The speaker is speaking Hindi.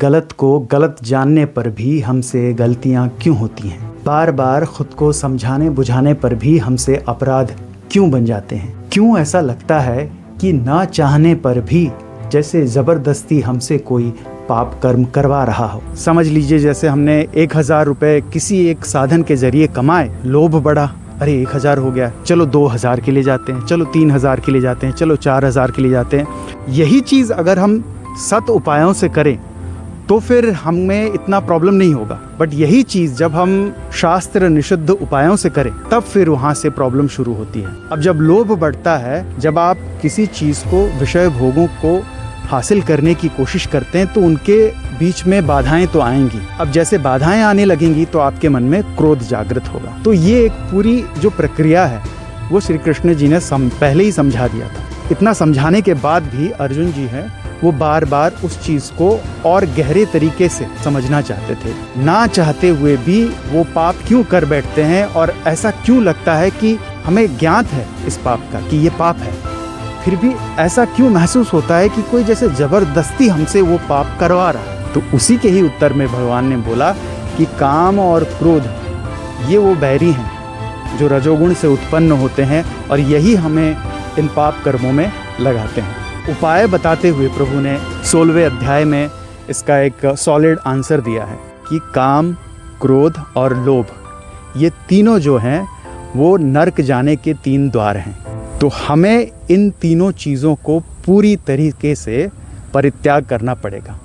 गलत को गलत जानने पर भी हमसे गलतियां क्यों होती हैं? बार बार खुद को समझाने बुझाने पर भी हमसे अपराध क्यों बन जाते हैं? क्यों ऐसा लगता है कि ना चाहने पर भी जैसे ज़बरदस्ती हमसे कोई पाप कर्म करवा रहा हो? समझ लीजिए जैसे हमने 1000 रुपये किसी एक साधन के जरिए कमाए, लोभ बढ़ा, अरे 1000 हो गया, चलो 2000 के लिए जाते हैं, चलो 3000 के लिए जाते हैं, चलो 4000 के लिए जाते हैं। यही चीज़ अगर हम सत उपायों से करें तो फिर हमें इतना प्रॉब्लम नहीं होगा। बट यही चीज़ जब हम शास्त्र निषिद्ध उपायों से करें तब फिर वहाँ से प्रॉब्लम शुरू होती है। अब जब लोभ बढ़ता है, जब आप किसी चीज़ को, विषय भोगों को हासिल करने की कोशिश करते हैं तो उनके बीच में बाधाएं तो आएंगी। अब जैसे बाधाएं आने लगेंगी तो आपके मन में क्रोध जागृत होगा। तो ये एक पूरी जो प्रक्रिया है वो श्री कृष्ण जी ने पहले ही समझा दिया था। इतना समझाने के बाद भी अर्जुन जी हैं वो बार बार उस चीज़ को और गहरे तरीके से समझना चाहते थे। ना चाहते हुए भी वो पाप क्यों कर बैठते हैं और ऐसा क्यों लगता है कि हमें ज्ञात है इस पाप का कि ये पाप है, फिर भी ऐसा क्यों महसूस होता है कि कोई जैसे ज़बरदस्ती हमसे वो पाप करवा रहा है? तो उसी के ही उत्तर में भगवान ने बोला कि काम और क्रोध ये वो बैरी हैं जो रजोगुण से उत्पन्न होते हैं और यही हमें इन पाप कर्मों में लगाते हैं। उपाय बताते हुए प्रभु ने 16वें अध्याय में इसका एक सॉलिड आंसर दिया है कि काम, क्रोध और लोभ ये तीनों जो हैं वो नरक जाने के 3 द्वार हैं। तो हमें इन तीनों चीज़ों को पूरी तरीके से परित्याग करना पड़ेगा।